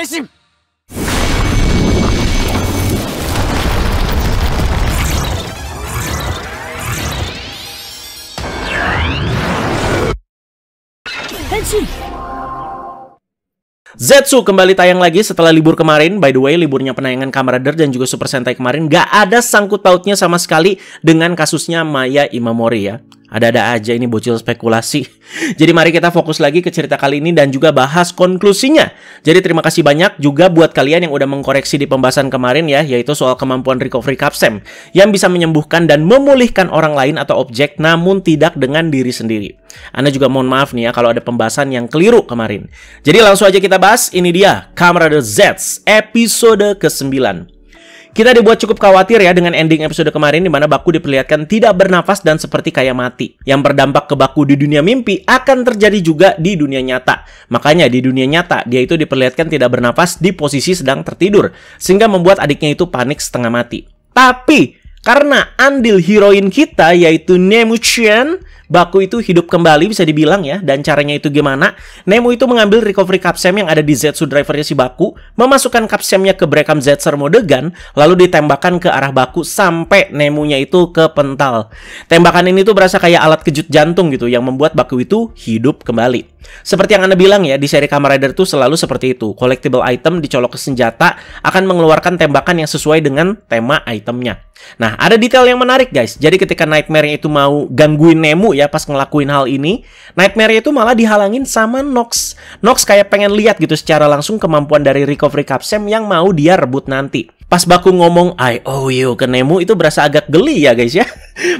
変身 変身 Zetsu kembali tayang lagi setelah libur kemarin. By the way, liburnya penayangan Kamen Rider dan juga Super Sentai kemarin gak ada sangkut pautnya sama sekali dengan kasusnya Maya Imamori ya. Ada-ada aja ini bocil spekulasi. Jadi mari kita fokus lagi ke cerita kali ini dan juga bahas konklusinya. Jadi terima kasih banyak juga buat kalian yang udah mengkoreksi di pembahasan kemarin ya, yaitu soal kemampuan recovery capsem yang bisa menyembuhkan dan memulihkan orang lain atau objek namun tidak dengan diri sendiri. Anda juga mohon maaf nih ya kalau ada pembahasan yang keliru kemarin. Jadi langsung aja kita bahas, ini dia Kamen Rider Z episode ke-9. Kita dibuat cukup khawatir ya dengan ending episode kemarin di mana Baku diperlihatkan tidak bernafas dan seperti kayak mati. Yang berdampak ke Baku di dunia mimpi akan terjadi juga di dunia nyata. Makanya di dunia nyata dia itu diperlihatkan tidak bernafas di posisi sedang tertidur, sehingga membuat adiknya itu panik setengah mati. Tapi karena andil heroin kita yaitu Nemu-chan, Baku itu hidup kembali bisa dibilang ya. Dan caranya itu gimana? Nemu itu mengambil recovery capsem yang ada di Zetsu drivernya si Baku, memasukkan capsemnya ke Brekam Zetsu mode gun, lalu ditembakkan ke arah Baku sampai Nemunya itu kepental. Tembakan ini tuh berasa kayak alat kejut jantung gitu yang membuat Baku itu hidup kembali. Seperti yang Anda bilang ya, di seri Kamen Rider tuh selalu seperti itu. Collectible item dicolok ke senjata akan mengeluarkan tembakan yang sesuai dengan tema itemnya. Nah, ada detail yang menarik guys. Jadi ketika Nightmare-nya itu mau gangguin Nemu ya pas ngelakuin hal ini, Nightmare-nya itu malah dihalangin sama Nox. Nox kayak pengen lihat gitu secara langsung kemampuan dari recovery capsem yang mau dia rebut nanti. Pas Baku ngomong I owe you ke Nemu itu berasa agak geli ya guys ya.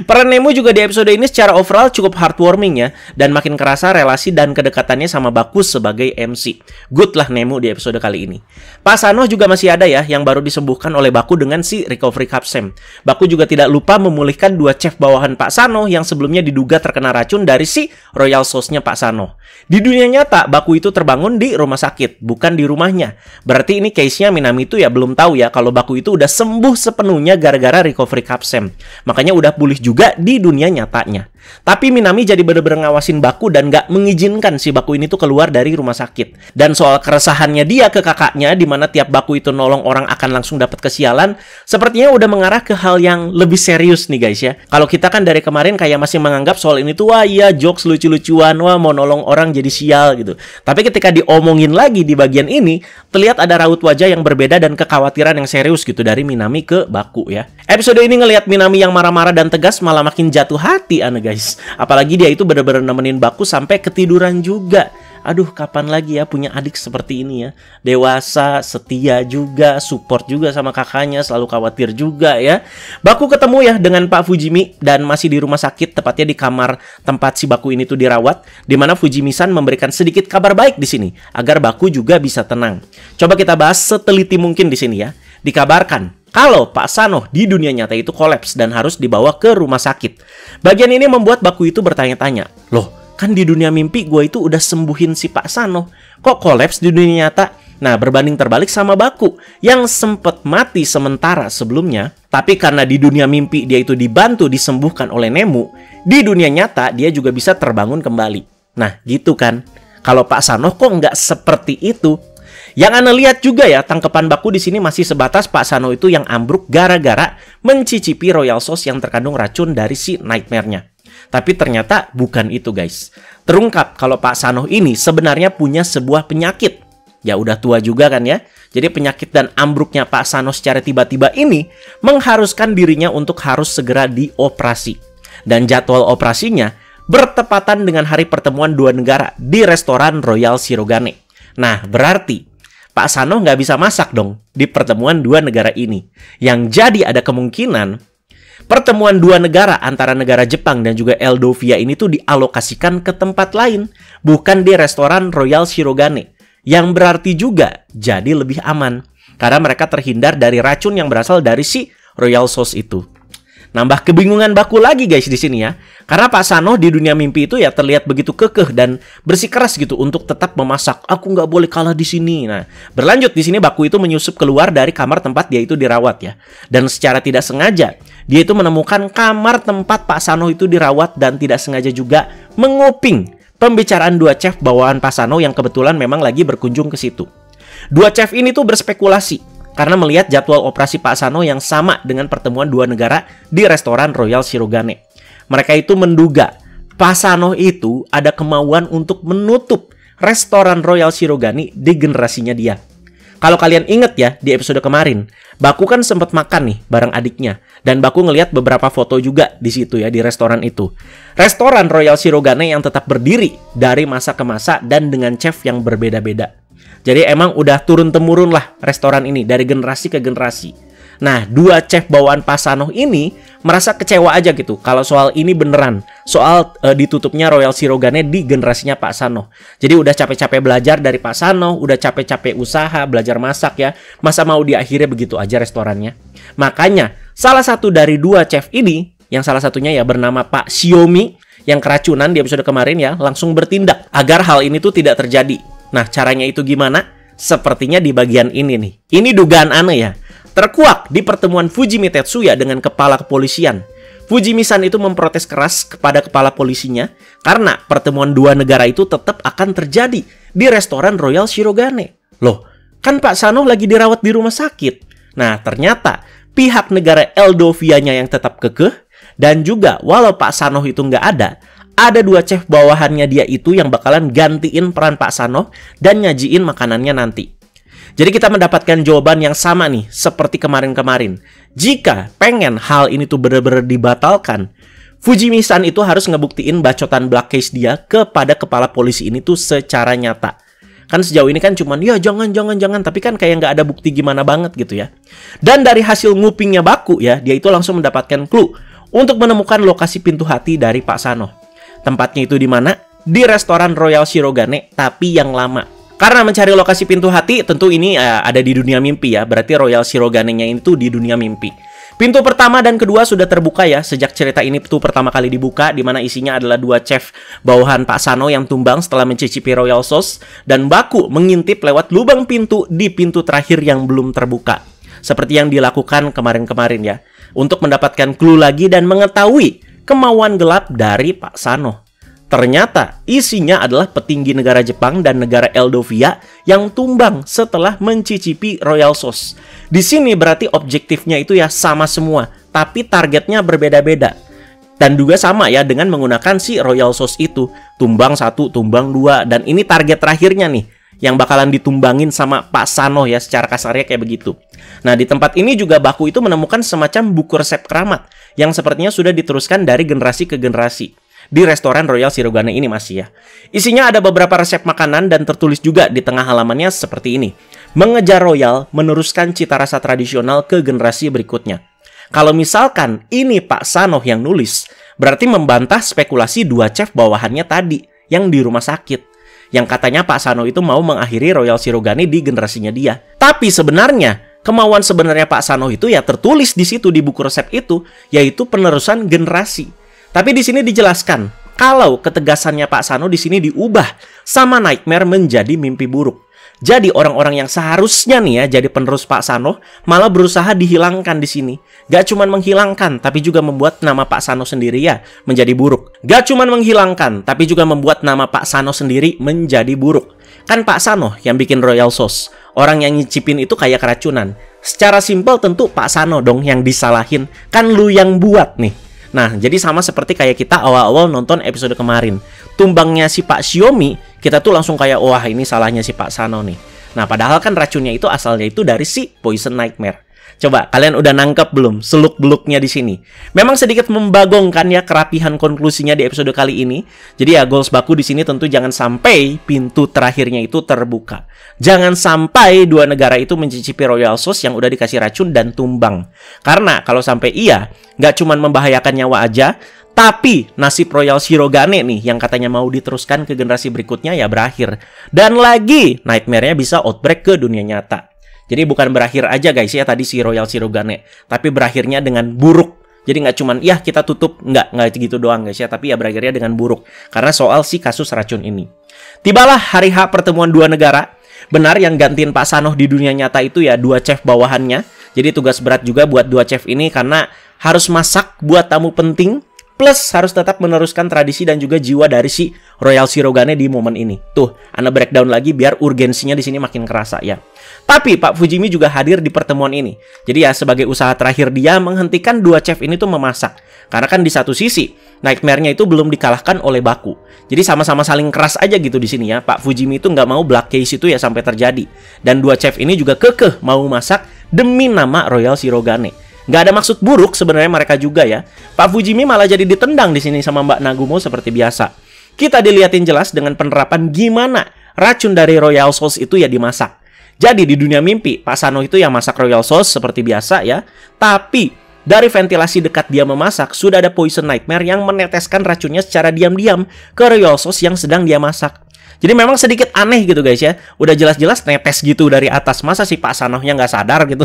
Peran Nemu juga di episode ini secara overall cukup heartwarming ya, dan makin kerasa relasi dan kedekatannya sama Baku sebagai MC. Good lah Nemu di episode kali ini. Pak Sano juga masih ada ya, yang baru disembuhkan oleh Baku dengan si recovery capsem. Baku juga tidak lupa memulihkan dua chef bawahan Pak Sano yang sebelumnya diduga terkena racun dari si Royal Sauce-nya Pak Sano. Di dunia nyata, Baku itu terbangun di rumah sakit, bukan di rumahnya. Berarti ini case-nya Minami itu ya belum tahu ya kalau Baku itu udah sembuh sepenuhnya gara-gara recovery capsem. Makanya udah pulih juga di dunia nyatanya. Tapi Minami jadi bener-bener ngawasin Baku dan gak mengizinkan si Baku ini tuh keluar dari rumah sakit. Dan soal keresahannya dia ke kakaknya, di mana tiap Baku itu nolong orang akan langsung dapat kesialan, sepertinya udah mengarah ke hal yang lebih serius nih guys ya. Kalau kita kan dari kemarin kayak masih menganggap soal ini tuh wah iya jokes lucu-lucuan, wah mau nolong orang jadi sial gitu. Tapi ketika diomongin lagi di bagian ini, terlihat ada raut wajah yang berbeda dan kekhawatiran yang serius gitu dari Minami ke Baku ya. Episode ini ngelihat Minami yang marah-marah dan tegas malah makin jatuh hati aneh guys. Apalagi dia itu benar-benar nemenin Baku sampai ketiduran juga. Aduh, kapan lagi ya punya adik seperti ini ya. Dewasa, setia juga, support juga sama kakaknya, selalu khawatir juga ya. Baku ketemu ya dengan Pak Fujimi dan masih di rumah sakit, tepatnya di kamar tempat si Baku ini tuh dirawat, di mana Fujimi-san memberikan sedikit kabar baik di sini agar Baku juga bisa tenang. Coba kita bahas seteliti mungkin di sini ya. Dikabarkan kalau Pak Sano di dunia nyata itu kolaps dan harus dibawa ke rumah sakit. Bagian ini membuat Baku itu bertanya-tanya, loh kan di dunia mimpi gue itu udah sembuhin si Pak Sano, kok kolaps di dunia nyata? Nah, berbanding terbalik sama Baku yang sempat mati sementara sebelumnya, tapi karena di dunia mimpi dia itu dibantu disembuhkan oleh Nemu, di dunia nyata dia juga bisa terbangun kembali. Nah, gitu kan. Kalau Pak Sano kok nggak seperti itu? Yang Anda lihat juga ya, tangkapan Baku di sini masih sebatas Pak Sano itu yang ambruk gara-gara mencicipi Royal Sauce yang terkandung racun dari si Nightmare-nya. Tapi ternyata bukan itu guys. Terungkap kalau Pak Sano ini sebenarnya punya sebuah penyakit. Ya udah tua juga kan ya. Jadi penyakit dan ambruknya Pak Sano secara tiba-tiba ini mengharuskan dirinya untuk harus segera dioperasi. Dan jadwal operasinya bertepatan dengan hari pertemuan dua negara di restoran Royal Shirogane. Nah, berarti Pak Sano nggak bisa masak dong di pertemuan dua negara ini. Yang jadi ada kemungkinan pertemuan dua negara antara negara Jepang dan juga Eldovia ini tuh dialokasikan ke tempat lain, bukan di restoran Royal Shirogane. Yang berarti juga jadi lebih aman, karena mereka terhindar dari racun yang berasal dari si Royal Sauce itu. Nambah kebingungan Baku lagi guys di sini ya. Karena Pak Sano di dunia mimpi itu ya terlihat begitu kekeh dan bersikeras gitu untuk tetap memasak. Aku nggak boleh kalah di sini. Nah, berlanjut di sini Baku itu menyusup keluar dari kamar tempat dia itu dirawat ya. Dan secara tidak sengaja dia itu menemukan kamar tempat Pak Sano itu dirawat dan tidak sengaja juga menguping pembicaraan dua chef bawahan Pak Sano yang kebetulan memang lagi berkunjung ke situ. Dua chef ini tuh berspekulasi karena melihat jadwal operasi Pak Sano yang sama dengan pertemuan dua negara di restoran Royal Shirogane. Mereka itu menduga Pak Sano itu ada kemauan untuk menutup restoran Royal Shirogane di generasinya dia. Kalau kalian inget ya, di episode kemarin, Baku kan sempat makan nih bareng adiknya. Dan Baku ngelihat beberapa foto juga di situ ya, di restoran itu. Restoran Royal Shirogane yang tetap berdiri dari masa ke masa dan dengan chef yang berbeda-beda. Jadi emang udah turun-temurun lah restoran ini dari generasi ke generasi. Nah, dua chef bawaan Pak Sano ini merasa kecewa aja gitu kalau soal ini beneran. Soal ditutupnya Royal Shirogane di generasinya Pak Sano. Jadi udah capek-capek belajar dari Pak Sano, udah capek-capek usaha, belajar masak ya. Masa mau diakhiri begitu aja restorannya? Makanya, salah satu dari dua chef ini, yang salah satunya ya bernama Pak Shiomi, yang keracunan di episode kemarin ya, langsung bertindak agar hal ini tuh tidak terjadi. Nah, caranya itu gimana? Sepertinya di bagian ini nih. Ini dugaan aneh ya. Terkuak di pertemuan Fujimi Tetsuya dengan kepala kepolisian. Fujimi-san itu memprotes keras kepada kepala polisinya karena pertemuan dua negara itu tetap akan terjadi di restoran Royal Shirogane. Loh, kan Pak Sano lagi dirawat di rumah sakit. Nah, ternyata pihak negara Eldovia-nya yang tetap kekeh dan juga walau Pak Sano itu nggak ada dua chef bawahannya dia itu yang bakalan gantiin peran Pak Sano dan nyajiin makanannya nanti. Jadi kita mendapatkan jawaban yang sama nih, seperti kemarin-kemarin. Jika pengen hal ini tuh bener-bener dibatalkan, Fujimi-san itu harus ngebuktiin bacotan black case dia kepada kepala polisi ini tuh secara nyata. Kan sejauh ini kan cuman, ya jangan, tapi kan kayak nggak ada bukti gimana banget gitu ya. Dan dari hasil ngupingnya Baku ya, dia itu langsung mendapatkan clue untuk menemukan lokasi pintu hati dari Pak Sano. Tempatnya itu di mana? Di restoran Royal Shirogane, tapi yang lama. Karena mencari lokasi pintu hati, tentu ini ada di dunia mimpi ya. Berarti Royal Shirogane-nya itu di dunia mimpi. Pintu pertama dan kedua sudah terbuka ya. Sejak cerita ini tuh pertama kali dibuka, di mana isinya adalah dua chef bawahan Pak Sano yang tumbang setelah mencicipi Royal Sauce. Dan Baku mengintip lewat lubang pintu di pintu terakhir yang belum terbuka. Seperti yang dilakukan kemarin-kemarin ya. Untuk mendapatkan clue lagi dan mengetahui kemauan gelap dari Pak Sano. Ternyata isinya adalah petinggi negara Jepang dan negara Eldovia yang tumbang setelah mencicipi Royal Sauce. Di sini berarti objektifnya itu ya sama semua, tapi targetnya berbeda-beda. Dan juga sama ya dengan menggunakan si Royal Sauce itu. Tumbang 1, tumbang 2, dan ini target terakhirnya nih yang bakalan ditumbangin sama Pak Sano ya, secara kasarnya kayak begitu. Nah, di tempat ini juga Baku itu menemukan semacam buku resep keramat yang sepertinya sudah diteruskan dari generasi ke generasi. Di restoran Royal Shirogane ini masih ya. Isinya ada beberapa resep makanan dan tertulis juga di tengah halamannya seperti ini. Mengejar Royal meneruskan cita rasa tradisional ke generasi berikutnya. Kalau misalkan ini Pak Sano yang nulis, berarti membantah spekulasi dua chef bawahannya tadi yang di rumah sakit. Yang katanya Pak Sano itu mau mengakhiri Royal Shirogane di generasinya dia. Tapi sebenarnya kemauan sebenarnya Pak Sano itu ya tertulis di situ di buku resep itu, yaitu penerusan generasi. Tapi di sini dijelaskan kalau ketegasannya Pak Sano di sini diubah sama Nightmare menjadi mimpi buruk. Jadi orang-orang yang seharusnya nih ya jadi penerus Pak Sano malah berusaha dihilangkan di sini. Gak cuman menghilangkan tapi juga membuat nama Pak Sano sendiri ya menjadi buruk. Gak cuman menghilangkan tapi juga membuat nama Pak Sano sendiri menjadi buruk. Kan Pak Sano yang bikin Royal Sauce. Orang yang nyicipin itu kayak keracunan. Secara simpel tentu Pak Sano dong yang disalahin. Kan lu yang buat nih. Nah, jadi sama seperti kayak kita awal-awal nonton episode kemarin. Tumbangnya si Pak Shiomi, kita tuh langsung kayak, wah ini salahnya si Pak Sano nih. Nah, padahal kan racunnya itu asalnya itu dari si Poison Nightmare. Coba, kalian udah nangkep belum seluk-beluknya di sini? Memang sedikit membagongkan ya kerapihan konklusinya di episode kali ini. Jadi ya, goals Baku di sini tentu jangan sampai pintu terakhirnya itu terbuka. Jangan sampai dua negara itu mencicipi Royal Sauce yang udah dikasih racun dan tumbang. Karena kalau sampai iya, nggak cuma membahayakan nyawa aja, tapi nasib Royal Shirogane nih yang katanya mau diteruskan ke generasi berikutnya ya berakhir. Dan lagi, Nightmare-nya bisa outbreak ke dunia nyata. Jadi bukan berakhir aja guys ya tadi si Royal Shirogane, tapi berakhirnya dengan buruk. Jadi nggak cuman, ya kita tutup, nggak gitu doang guys ya, tapi ya berakhirnya dengan buruk. Karena soal si kasus racun ini. Tibalah hari H pertemuan dua negara. Benar yang gantiin Pak Sano di dunia nyata itu ya dua chef bawahannya. Jadi tugas berat juga buat dua chef ini karena harus masak buat tamu penting Plus harus tetap meneruskan tradisi dan juga jiwa dari si Royal Shirogane di momen ini. Tuh, Anda breakdown lagi biar urgensinya di sini makin kerasa ya. Tapi Pak Fujimi juga hadir di pertemuan ini. Jadi ya sebagai usaha terakhir dia menghentikan dua chef ini tuh memasak. Karena kan di satu sisi Nightmare-nya itu belum dikalahkan oleh Baku. Jadi sama-sama saling keras aja gitu di sini ya. Pak Fujimi itu nggak mau black case itu ya sampai terjadi. Dan dua chef ini juga kekeh mau masak demi nama Royal Shirogane. Nggak ada maksud buruk sebenarnya mereka juga ya. Pak Fujimi malah jadi ditendang di sini sama Mbak Nagumo seperti biasa. Kita dilihatin jelas dengan penerapan gimana racun dari Royal Sauce itu ya dimasak. Jadi di dunia mimpi, Pak Sano itu yang masak Royal Sauce seperti biasa ya. Tapi dari ventilasi dekat dia memasak, sudah ada Poison Nightmare yang meneteskan racunnya secara diam-diam ke Royal Sauce yang sedang dia masak. Jadi memang sedikit aneh gitu guys ya. Udah jelas-jelas netes gitu dari atas. Masa si Pak Sanohnya nggak sadar gitu.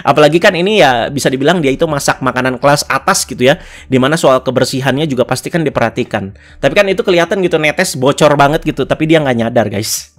Apalagi kan ini ya bisa dibilang dia itu masak makanan kelas atas gitu ya. Dimana soal kebersihannya juga pasti kan diperhatikan. Tapi kan itu kelihatan gitu netes bocor banget gitu. Tapi dia nggak nyadar guys.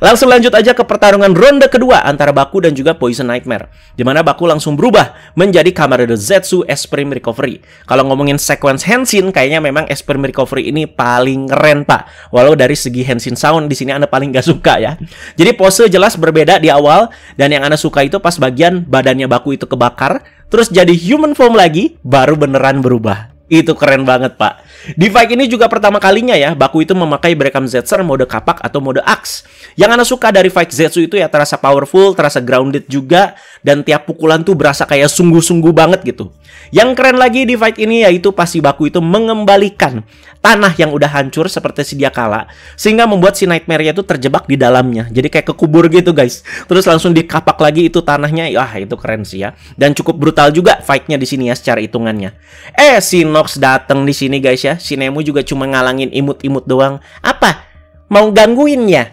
Langsung lanjut aja ke pertarungan ronde kedua antara Baku dan juga Poison Nightmare. Dimana Baku langsung berubah menjadi Kamarado Zetsu Extreme Recovery. Kalau ngomongin sequence Henshin, kayaknya memang Extreme Recovery ini paling keren pak. Walau dari segi Henshin sound di sini Anda paling gak suka ya. Jadi pose jelas berbeda di awal. Dan yang Anda suka itu pas bagian badannya Baku itu kebakar. Terus jadi human form lagi, baru beneran berubah. Itu keren banget pak. Di fight ini juga pertama kalinya ya Baku itu memakai Berekam Zetsu mode kapak atau mode axe. Yang Anda suka dari fight Zetsu itu ya terasa powerful, terasa grounded juga. Dan tiap pukulan tuh berasa kayak sungguh-sungguh banget gitu. Yang keren lagi di fight ini yaitu pasti Baku itu mengembalikan tanah yang udah hancur seperti sedia kala. Sehingga membuat si Nightmare-nya itu terjebak di dalamnya. Jadi kayak kekubur gitu guys. Terus langsung dikapak lagi itu tanahnya. Wah itu keren sih ya. Dan cukup brutal juga fight-nya di sini ya secara hitungannya. Si Nox dateng di sini guys ya. Si Nemu juga cuma ngalangin imut-imut doang. Apa? Mau gangguin ya?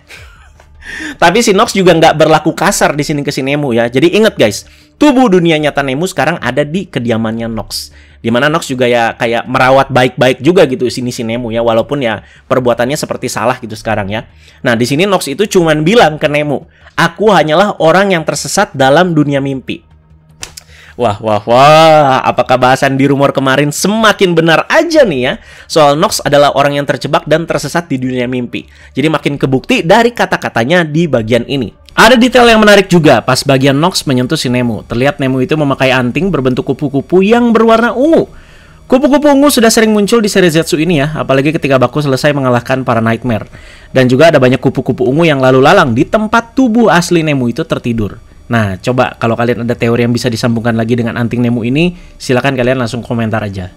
Tapi si Nox juga nggak berlaku kasar di sini ke si Nemu ya. Jadi inget guys, tubuh dunia nyata Nemu sekarang ada di kediamannya Nox. Dimana Nox juga ya kayak merawat baik-baik juga gitu sini si Nemu ya. Walaupun ya perbuatannya seperti salah gitu sekarang ya. Nah di sini Nox itu cuman bilang ke Nemu, aku hanyalah orang yang tersesat dalam dunia mimpi. Wah, apakah bahasan di rumor kemarin semakin benar aja nih ya? Soal Nox adalah orang yang terjebak dan tersesat di dunia mimpi. Jadi makin kebukti dari kata-katanya di bagian ini. Ada detail yang menarik juga pas bagian Nox menyentuh si Nemu. Terlihat Nemu itu memakai anting berbentuk kupu-kupu yang berwarna ungu. Kupu-kupu ungu sudah sering muncul di seri Zetsu ini ya, apalagi ketika Baku selesai mengalahkan para Nightmare. Dan juga ada banyak kupu-kupu ungu yang lalu lalang di tempat tubuh asli Nemu itu tertidur. Nah, coba kalau kalian ada teori yang bisa disambungkan lagi dengan anting Nemu ini, silakan kalian langsung komentar aja.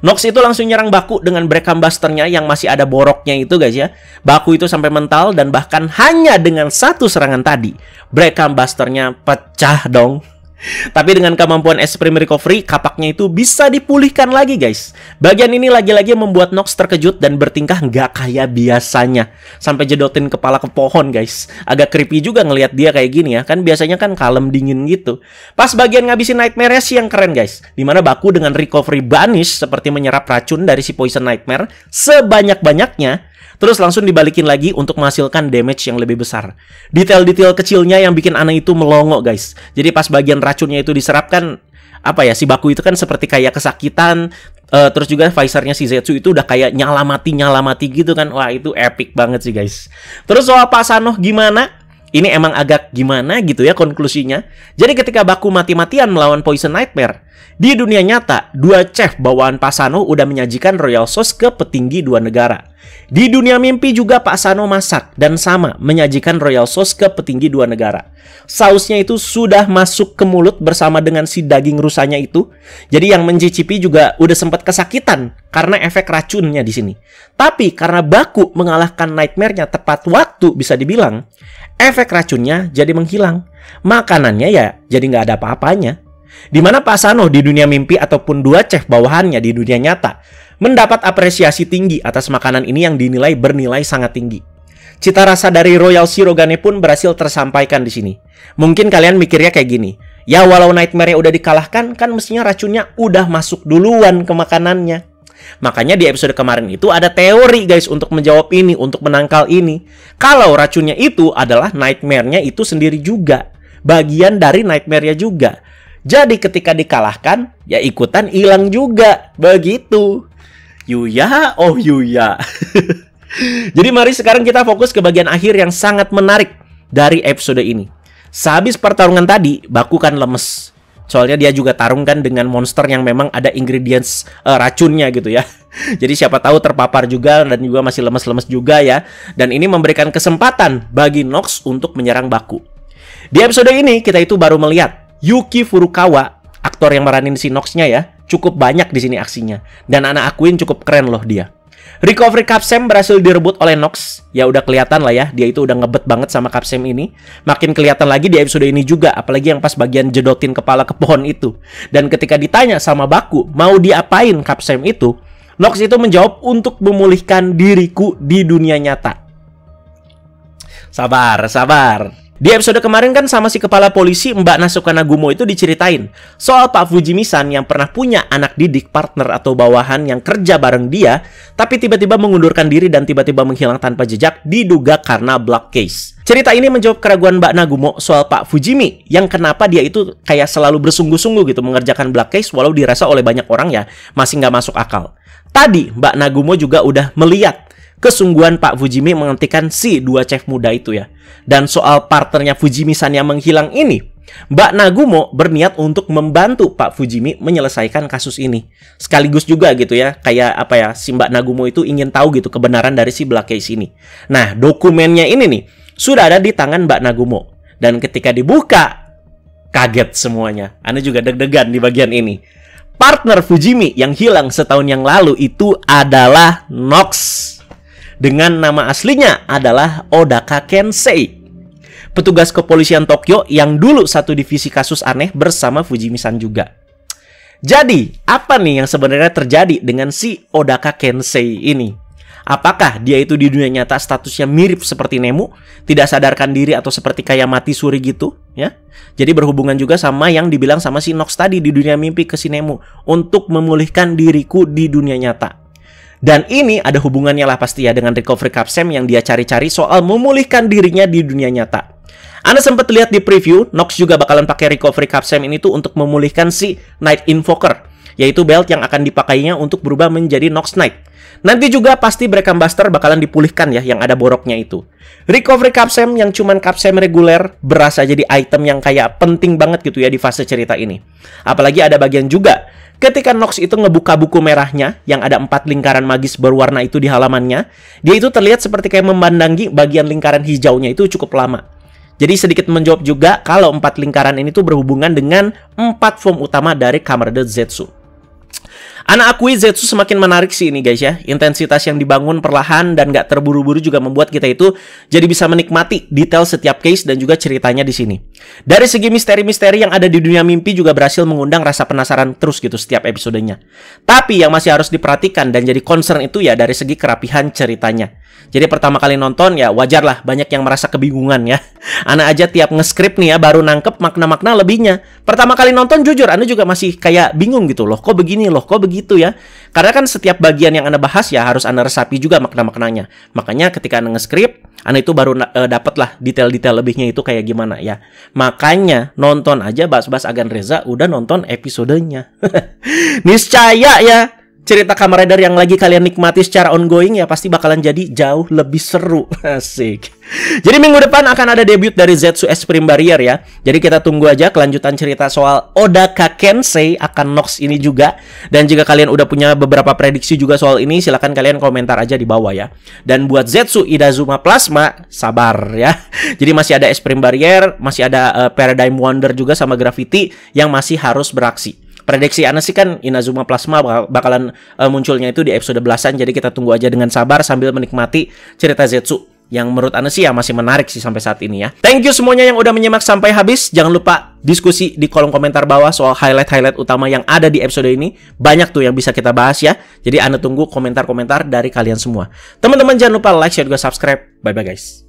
Nox itu langsung nyerang Baku dengan Berekam Buster-nya yang masih ada boroknya itu guys ya. Baku itu sampai mental dan bahkan hanya dengan satu serangan tadi, Berekam Buster-nya pecah dong. Tapi dengan kemampuan Extreme Recovery, kapaknya itu bisa dipulihkan lagi guys. Bagian ini lagi-lagi membuat Nox terkejut dan bertingkah nggak kayak biasanya. Sampai jedotin kepala ke pohon guys. Agak creepy juga ngelihat dia kayak gini ya. Kan biasanya kan kalem dingin gitu. Pas bagian ngabisin Nightmare-nya sih yang keren guys. Dimana Baku dengan Recovery Banish seperti menyerap racun dari si Poison Nightmare sebanyak-banyaknya. Terus langsung dibalikin lagi untuk menghasilkan damage yang lebih besar. Detail-detail kecilnya yang bikin aneh itu melongo guys. Jadi pas bagian racunnya itu diserapkan, apa ya, si Baku itu kan seperti kayak kesakitan. Terus juga visornya si Zetsu itu udah kayak nyala mati gitu kan. Wah itu epic banget sih guys. Terus soal Pak Sanoh gimana? Ini emang agak gimana gitu ya konklusinya. Jadi ketika Baku mati-matian melawan Poison Nightmare, di dunia nyata, dua chef bawaan Pak Sanoh udah menyajikan Royal Sauce ke petinggi dua negara. Di dunia mimpi juga Pak Sanoh masak dan sama menyajikan Royal Sauce ke petinggi dua negara. Sausnya itu sudah masuk ke mulut bersama dengan si daging rusanya itu. Jadi yang mencicipi juga udah sempat kesakitan karena efek racunnya di sini. Tapi karena Baku mengalahkan Nightmare-nya tepat waktu bisa dibilang, efek racunnya jadi menghilang. Makanannya ya jadi nggak ada apa-apanya. Dimana Pak Sanoh di dunia mimpi ataupun dua chef bawahannya di dunia nyata mendapat apresiasi tinggi atas makanan ini yang dinilai bernilai sangat tinggi. Cita rasa dari Royal Shirogane pun berhasil tersampaikan di sini. Mungkin kalian mikirnya kayak gini, ya walau Nightmare-nya udah dikalahkan, kan mestinya racunnya udah masuk duluan ke makanannya. Makanya di episode kemarin itu ada teori guys untuk menjawab ini, untuk menangkal ini. Kalau racunnya itu adalah Nightmare-nya itu sendiri juga, bagian dari Nightmare-nya juga. Jadi ketika dikalahkan, ya ikutan hilang juga. Begitu. Yuya, oh Yuya. Jadi mari sekarang kita fokus ke bagian akhir yang sangat menarik dari episode ini. Sehabis pertarungan tadi, Baku kan lemes. Soalnya dia juga tarungkan dengan monster yang memang ada ingredients racunnya gitu ya. Jadi siapa tahu terpapar juga dan juga masih lemes-lemes juga ya. Dan ini memberikan kesempatan bagi Nox untuk menyerang Baku. Di episode ini kita itu baru melihat Yuki Furukawa, aktor yang meranin si Nox-nya ya, cukup banyak di sini aksinya. Dan anak akuin cukup keren loh dia. Recovery Capsem berhasil direbut oleh Nox. Ya udah kelihatan lah ya, dia itu udah ngebet banget sama Capsem ini. Makin kelihatan lagi di episode ini juga, apalagi yang pas bagian jedotin kepala ke pohon itu. Dan ketika ditanya sama Baku, mau diapain Capsem itu, Nox itu menjawab untuk memulihkan diriku di dunia nyata. Sabar, sabar. Di episode kemarin kan sama si kepala polisi Mbak Nasuka Nagumo itu diceritain soal Pak Fujimi-san yang pernah punya anak didik, partner atau bawahan yang kerja bareng dia, tapi tiba-tiba mengundurkan diri dan tiba-tiba menghilang tanpa jejak diduga karena black case. Cerita ini menjawab keraguan Mbak Nagumo soal Pak Fujimi yang kenapa dia itu kayak selalu bersungguh-sungguh gitu mengerjakan black case walau dirasa oleh banyak orang ya masih nggak masuk akal. Tadi Mbak Nagumo juga udah melihat kesungguhan Pak Fujimi menghentikan si dua chef muda itu ya. Dan soal partnernya Fujimi-san yang menghilang ini, Mbak Nagumo berniat untuk membantu Pak Fujimi menyelesaikan kasus ini. Sekaligus juga gitu ya, kayak apa ya, si Mbak Nagumo itu ingin tahu gitu kebenaran dari si black case ini. Nah, dokumennya ini nih sudah ada di tangan Mbak Nagumo. Dan ketika dibuka, kaget semuanya. Anda juga deg-degan di bagian ini. Partner Fujimi yang hilang setahun yang lalu itu adalah Nox. Dengan nama aslinya adalah Odaka Kensei, petugas kepolisian Tokyo yang dulu satu divisi kasus aneh bersama Fujimi-san juga. Jadi, apa nih yang sebenarnya terjadi dengan si Odaka Kensei ini? Apakah dia itu di dunia nyata statusnya mirip seperti Nemu, tidak sadarkan diri atau seperti kayak mati suri gitu, ya? Jadi berhubungan juga sama yang dibilang sama si Nox tadi di dunia mimpi ke si Nemu untuk memulihkan diriku di dunia nyata. Dan ini ada hubungannya lah pasti ya dengan Recovery Capsem yang dia cari-cari soal memulihkan dirinya di dunia nyata. Anda sempat lihat di preview, Nox juga bakalan pakai Recovery Capsem ini tuh untuk memulihkan si Night Invoker, yaitu belt yang akan dipakainya untuk berubah menjadi Nox Knight. Nanti juga pasti Breckham Buster bakalan dipulihkan ya, yang ada boroknya itu. Recovery Capsem yang cuman Capsem reguler berasa jadi item yang kayak penting banget gitu ya di fase cerita ini. Apalagi ada bagian juga ketika Nox itu ngebuka buku merahnya yang ada 4 lingkaran magis berwarna itu di halamannya, dia itu terlihat seperti kayak memandangi bagian lingkaran hijaunya itu cukup lama. Jadi sedikit menjawab juga kalau 4 lingkaran ini tuh berhubungan dengan 4 form utama dari Kamarade Zetsu. Anak akui Zetsu semakin menarik sih ini guys ya. Intensitas yang dibangun perlahan dan gak terburu-buru juga membuat kita itu jadi bisa menikmati detail setiap case dan juga ceritanya di sini. Dari segi misteri-misteri yang ada di dunia mimpi juga berhasil mengundang rasa penasaran terus gitu setiap episodenya. Tapi yang masih harus diperhatikan dan jadi concern itu ya dari segi kerapihan ceritanya. Jadi pertama kali nonton ya wajar lah banyak yang merasa kebingungan ya. Ana aja tiap nge-script nih ya baru nangkep makna-makna lebihnya. Pertama kali nonton jujur Anda juga masih kayak bingung gitu loh. Kok begini loh, kok begitu ya. Karena kan setiap bagian yang Anda bahas ya harus Anda resapi juga makna-maknanya. Makanya ketika Anda nge-script, Anda itu baru dapet lah detail-detail lebihnya itu kayak gimana ya. Makanya nonton aja bahas-bahas Agan Reza udah nonton episodenya. Niscaya ya. Cerita Kamen Rider yang lagi kalian nikmati secara ongoing ya pasti bakalan jadi jauh lebih seru. Asik. Jadi minggu depan akan ada debut dari Zetsu Extreme Barrier ya. Jadi kita tunggu aja kelanjutan cerita soal Odaka Kensei akan Nox ini juga. Dan jika kalian udah punya beberapa prediksi juga soal ini, silahkan kalian komentar aja di bawah ya. Dan buat Zetsu Idazuma Plasma, sabar ya. Jadi masih ada Extreme Barrier, masih ada Paradigm Wonder juga sama Gravity yang masih harus beraksi. Prediksi Ana sih kan Inazuma Plasma bakalan munculnya itu di episode belasan. Jadi kita tunggu aja dengan sabar sambil menikmati cerita Zetsu yang menurut Ana sih ya masih menarik sih sampai saat ini ya. Thank you semuanya yang udah menyimak sampai habis. Jangan lupa diskusi di kolom komentar bawah soal highlight-highlight utama yang ada di episode ini. Banyak tuh yang bisa kita bahas ya. Jadi Ana tunggu komentar-komentar dari kalian semua. Teman-teman jangan lupa like, share, juga subscribe. Bye-bye guys.